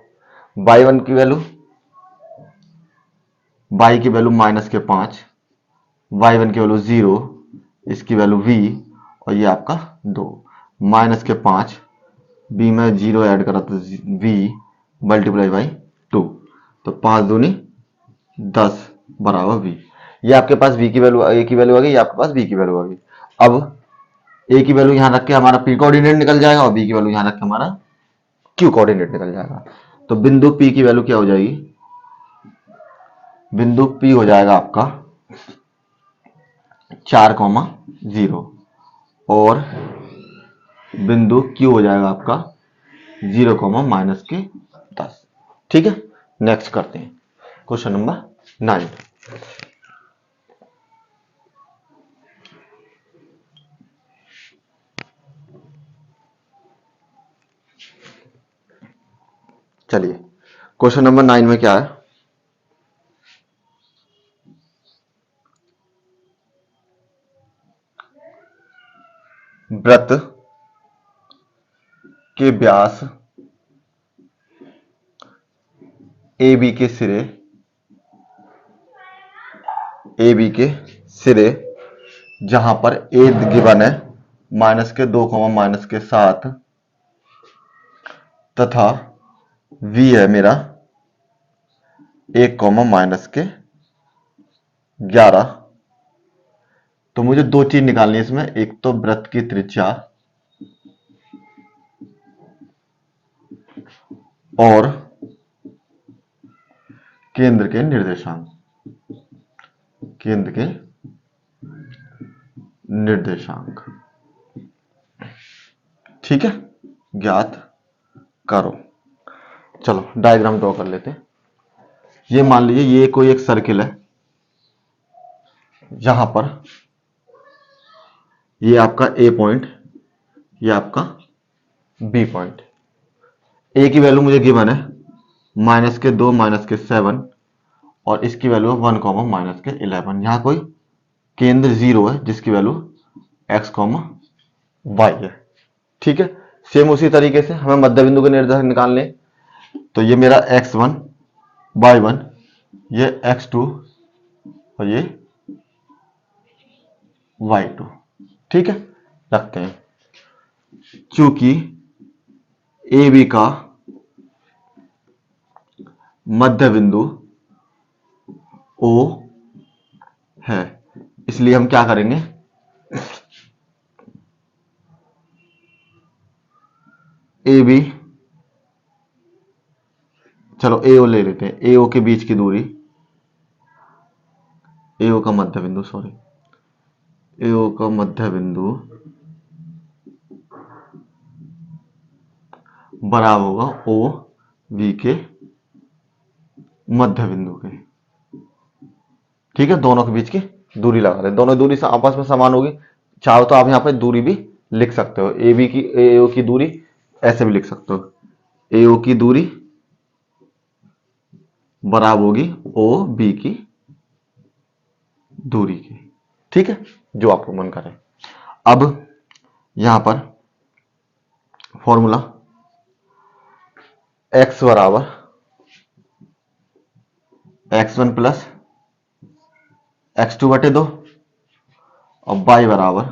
y1 की वैल्यू, y की वैल्यू माइनस के 5, y1 की वैल्यू 0, इसकी वैल्यू v, और ये आपका 2 माइनस के 5, b में 0 ऐड करा तो v मल्टीप्लाई बाई 2, तो 5 दूनी 10 बराबर v। ये आपके पास v की वैल्यू, a की वैल्यू आ गई, ये आपके पास b की वैल्यू आ गई। अब a की वैल्यू यहां रख के हमारा p कोऑर्डिनेट निकल जाएगा और b की वैल्यू यहां रख के हमारा q कोऑर्डिनेट निकल जाएगा। तो बिंदु p की वैल्यू क्या हो जाएगी, बिंदु p हो जाएगा आपका 4,0 और बिंदु q हो जाएगा आपका 0,-10। ठीक है, नेक्स्ट करते हैं क्वेश्चन नंबर 9। चलिए क्वेश्चन नंबर 9 में क्या है, वृत्त के व्यास AB के सिरे, AB के सिरे जहां पर A गिवन है -2, -7 तथा V है मेरा 1, -11। तो मुझे दो चीज निकालनी है इसमें, एक तो वृत्त की त्रिज्या और केंद्र के निर्देशांक, केंद्र के निर्देशांक। ठीक है, ज्ञात करो। चलो डायग्राम ड्रॉ कर लेते हैं। ये मान लीजिए ये कोई एक सर्किल है, जहां पर ये आपका A पॉइंट, ये आपका B पॉइंट। A की वैल्यू मुझे गिवन है -2, -7 और इसकी वैल्यू है 1, -11। यहां कोई केंद्र 0 है जिसकी वैल्यू x, y है। ठीक है, सेम उसी तरीके से हमें मध्य बिंदु के निर्देशांक निकालने। तो ये मेरा x1, y1, ये x2 और ये y2। ठीक है, रखते हैं। चूंकि AB का मध्य बिंदु O है, इसलिए हम क्या करेंगे, AB, चलो AO ले लेते हैं। AO के बीच की दूरी, AO का मध्य बिंदु, सॉरी, AO का मध्य बिंदु बराबर होगा OB के मध्य बिंदु के। ठीक है, दोनों के बीच की दूरी लगा रहे, दोनों दूरी से आपस में समान होगी। चाहो तो आप यहाँ पे दूरी भी लिख सकते हो, AB की, AO की दूरी ऐसे भी लिख सकते हो, AO की दूरी बराबर होगी OB की दूरी की। ठीक है, जो आपको मन करे। अब यहां पर फॉर्मूला x बराबर x1 प्लस x2/2 और y बराबर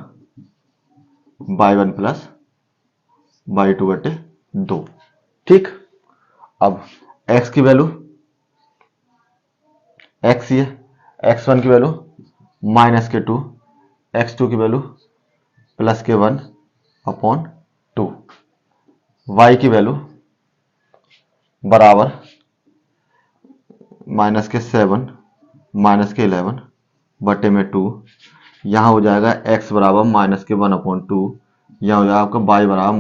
y1 प्लस y2/2। ठीक, अब x की वैल्यू x ही है, x1 की वैल्यू -2, x2 की वैल्यू +1/2, y की वैल्यू बराबर -7 -11 बटे में 2। यहां हो जाएगा x बराबर -1/2, यहां हो जाएगा आपका y बराबर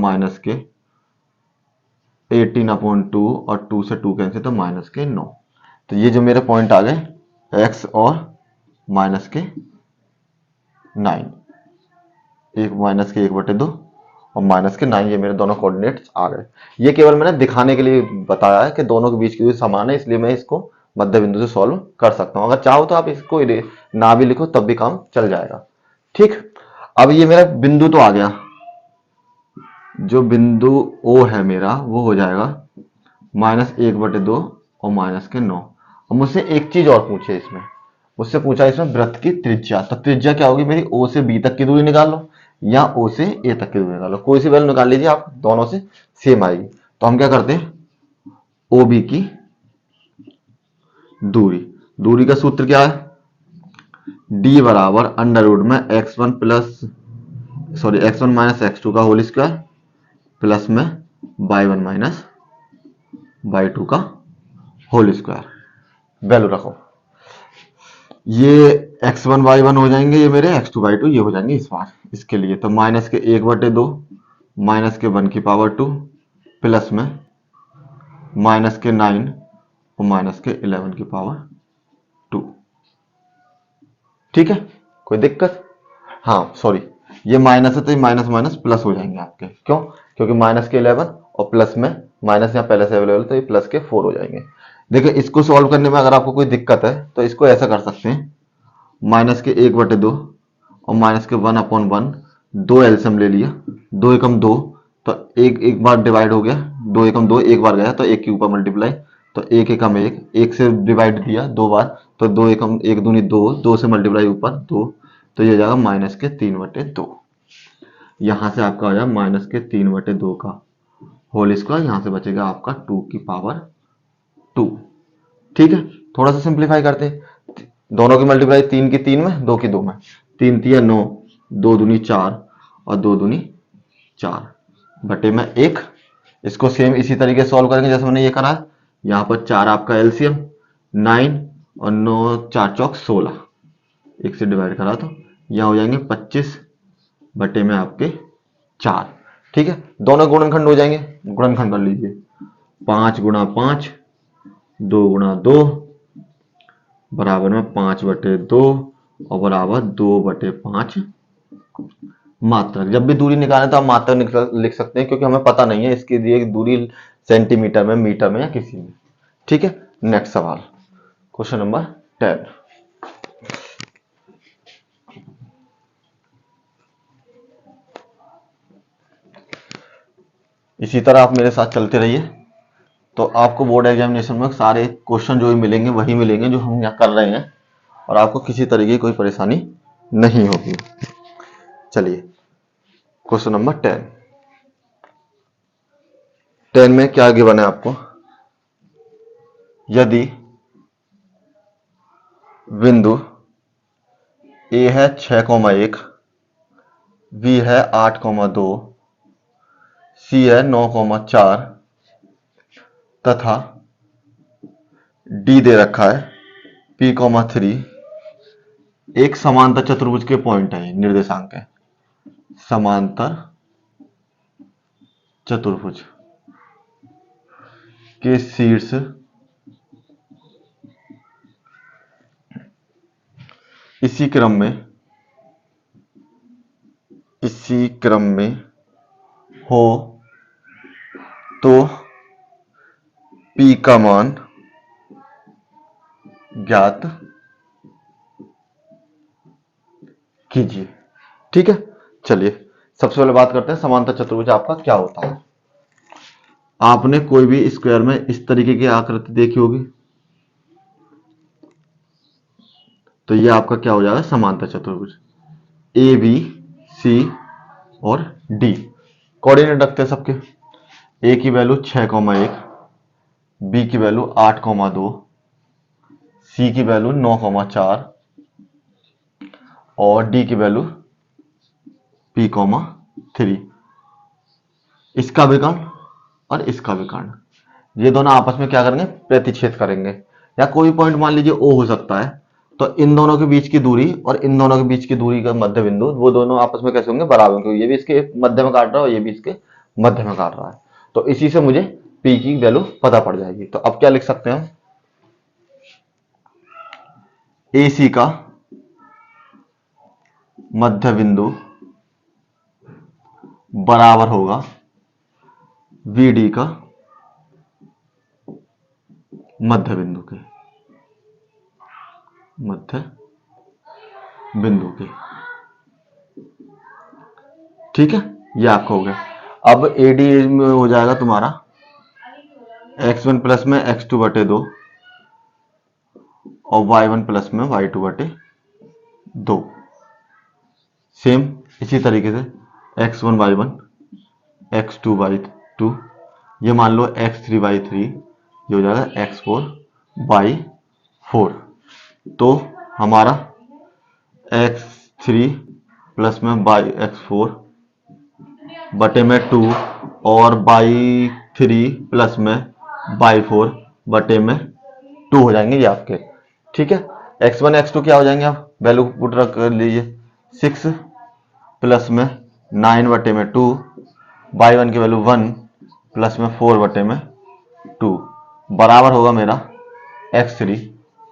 -18/2 और 2 से 2 कैंसिल तो -9। तो ये जो मेरे पॉइंट आ गए x और -9, एक -1/2 और -9, ये मेरे दोनों कोऑर्डिनेट्स आ गए। ये केवल मैंने दिखाने के लिए बताया है कि दोनों के बीच की दूरी समान है, इसलिए मैं इसको मध्य बिंदु से सॉल्व कर सकता हूं। अगर चाहो तो आप इसको ना भी लिखो तब भी काम चल जाएगा। ठीक, अब ये मेरा बिंदु तो आ गया, जो बिंदु O है मेरा वो हो जाएगा -1/2 और -9। अब मुझसे एक चीज और पूछे इसमें, मुझसे पूछा इसमें वृत्त की त्रिज्या। तो त्रिज्या क्या होगी मेरी, O से B तक की दूरी निकाल लो या O से A तक की दूरी निकाल लो, कोई सी वैल्यू निकाल लीजिए आप, दोनों से सेम आएगी। तो हम क्या करते हैं, OB की दूरी, दूरी का सूत्र क्या है, डी बराबर अंडर रूट में x1 माइनस x2 का होल स्क्वायर प्लस में y1 माइनस y2 का होल स्क्वायर। वैल्यू रखो, ये x1 y1 हो जाएंगे, ये मेरे x2 y2 ये हो जाएंगे इस बार इसके लिए। तो माइनस के 1/2 माइनस के 1 की पावर 2 प्लस में माइनस के 9 और माइनस के 11 की पावर 2। ठीक है, कोई दिक्कत? हाँ सॉरी, ये माइनस है तो ये माइनस माइनस प्लस हो जाएंगे आपके। क्यों? क्योंकि माइनस के 11 और प्लस में माइनस यहाँ पहले से अवेलेबल, तो ये प्लस के 4 हो जाएंगे। देखिए इसको सॉल्व करने में अगर आपको कोई दिक्कत है तो इसको ऐसा कर सकते हैं, माइनस के 1/2 और माइनस के 1/1, दो एलसीएम ले लिया, 2 एकम 2, तो एक बार डिवाइड हो गया, 2 एकम 2 एक बार गया तो एक के ऊपर मल्टीप्लाई, तो 1 एकम 1, एक से डिवाइड दिया 2 बार, तो 2 एकम 1 दूनी 2, 2 से मल्टीप्लाई ऊपर 2, तो ये हो जाएगा माइनस के 3/2। यहां से आपका हो जाएगा माइनस के 3/2 का होल स्क्वायर, यहां से बचेगा आपका 2 की पावर 2। ठीक है, थोड़ा सा सिंप्लीफाई करते हैं, दोनों की मल्टीप्लाई 3 की 3 में, 2 की 2 में, 3 तिया 9, 2 दूनी 4 और 2 दूनी 4 बटे में 1। इसको सेम इसी तरीके से सॉल्व करेंगे जैसे मैंने ये करा है। यहाँ पर 4 आपका एलसीएम 9 और 9 4 चौक 16, 1 से डिवाइड करा तो यहाँ हो जाएंगे 25 बटे में आपके 4। ठीक है, दोनों गुणनखंड हो जाएंगे, गुणनखंड कर लीजिए, 5 गुणा 5, 2 गुणा 2 बराबर में 5/2 और बराबर 2/5 मात्रक। जब भी दूरी निकालें तो आप मात्रक लिख सकते हैं, क्योंकि हमें पता नहीं है इसकी दी गई दूरी सेंटीमीटर में, मीटर में या किसी में। ठीक है, नेक्स्ट सवाल, क्वेश्चन नंबर 10। इसी तरह आप मेरे साथ चलते रहिए, तो आपको बोर्ड एग्जामिनेशन में सारे क्वेश्चन जो भी मिलेंगे वही मिलेंगे जो हम यहाँ कर रहे हैं, और आपको किसी तरीके की कोई परेशानी नहीं होगी। चलिए क्वेश्चन नंबर 10 में क्या गिवन है आपको, यदि बिंदु ए है 6,1, बी है 8,2, सी है 9,4 तथा डी दे रखा है P,3, एक समांतर चतुर्भुज के पॉइंट है, निर्देशांक है, समांतर चतुर्भुज के शीर्ष इसी क्रम में हो तो P का मान ज्ञात कीजिए। ठीक है, चलिए सबसे पहले बात करते हैं समांतर चतुर्भुज आपका क्या होता है। आपने कोई भी स्क्वायर में इस तरीके की आकृति देखी होगी, तो ये आपका क्या हो जाएगा, समांतर चतुर्भुज। ए बी सी और डी कोऑर्डिनेट रखते हैं सबके, ए की वैल्यू 6,1, बी की वैल्यू 8,2, सी की वैल्यू 9,4 और डी की वैल्यू P,3। इसका विकर्ण और इसका विकर्ण, ये दोनों आपस में क्या करेंगे, प्रतिच्छेद करेंगे, या कोई पॉइंट मान लीजिए O हो सकता है, तो इन दोनों के बीच की दूरी और इन दोनों के बीच की दूरी का मध्य बिंदु, वो दोनों आपस में कैसे होंगे, बराबर, क्योंकि ये भी इसके मध्य में काट रहा है और ये भी इसके मध्य में काट रहा है। तो इसी से मुझे P की वैल्यू पता पड़ जाएगी। तो अब क्या लिख सकते हैं हम, AC का मध्य बिंदु बराबर होगा VD का मध्य बिंदु के, ठीक है, ये आपका हो गया। अब AD में हो जाएगा तुम्हारा x1 प्लस में x2/2 और y1 प्लस में y2/2। सेम इसी तरीके से x1 y1, x2 y2, ये मान लो x3 y3, ये हो जाएगा x4 y4। तो हमारा x3 प्लस में बाई x4 बटे में 2 और बाई 3 प्लस में बाई 4 बटे में 2 हो जाएंगे ये आपके। ठीक है, x1 x2 क्या हो जाएंगे, आप वैल्यू पुट रख लीजिए 6 प्लस में 9 बटे में 2, बाई 1 की वैल्यू 1 प्लस में 4 बटे में 2 बराबर होगा मेरा x3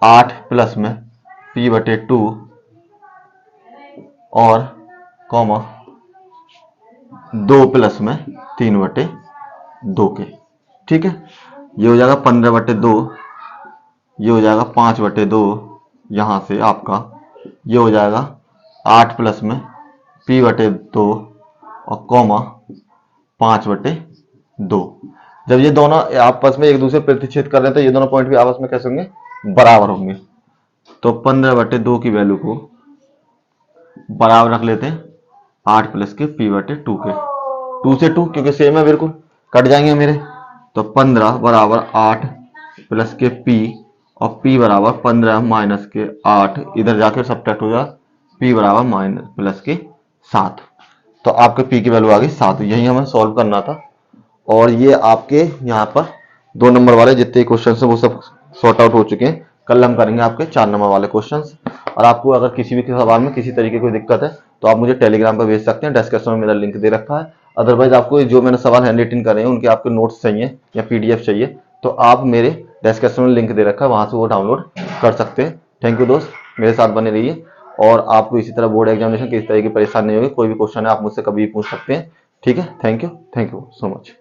8 प्लस में p बटे 2 और कॉमा 2 प्लस में 3 बटे 2 के। ठीक है, ये हो जाएगा 15 बटे 2, ये हो जाएगा 5 बटे 2, यहां से आपका ये हो जाएगा 8 प्लस में p बटे 2 और कॉमा 5 बटे 2। जब ये दोनों आपस में एक दूसरे प्रतिच्छेद कर रहे हैं तो ये दोनों पॉइंट भी आपस में कैसे होंगे, बराबर होंगे। तो 15 बटे 2 की वैल्यू को बराबर रख लेते हैं 8 प्लस के p बटे 2 के। 2 से 2 क्योंकि सेम है बिल्कुल, कट जाएंगे मेरे। तो 15 बराबर 8 प्लस के p और p बराबर 15 माइनस के 8, इधर जाकर सब्ट्रैक्ट हो जाएगा p बराबर माइनस प्लस के 7। तो आपके p की वैल्यू आ गई 7। यही हमें सॉल्व करना था और ये आपके यहाँ पर 2 नंबर वाले जितने क्वेश्चन हैं वो सब सॉर्ट आउट हो चुके हैं। कल हम करेंगे आपके 4 नंबर वाले क्वेश्चंस। और आपको अगर किसी भी सवाल में किसी तरीके की कोई दिक्कत है तो आप मुझे टेलीग्राम पर भेज सकते हैं, डिस्क्रिप्शन में मेरा लिंक दे रखा है। अदरवाइज आपको जो मैंने सवाल हैंड रिटन करे हैं उनके आपके नोट्स चाहिए या पीडीएफ चाहिए तो आप मेरे डिस्क्रिप्शन में लिंक दे रखा है, वहां से वो डाउनलोड कर सकते हैं। थैंक यू दोस्त, मेरे साथ बने रहिए। और आपको इसी तरह बोर्ड एग्जामिनेशन किसी तरह की परेशानी नहीं होगी, कोई भी क्वेश्चन है आप मुझसे कभी भी पूछ सकते हैं। ठीक है, थैंक यू सो मच।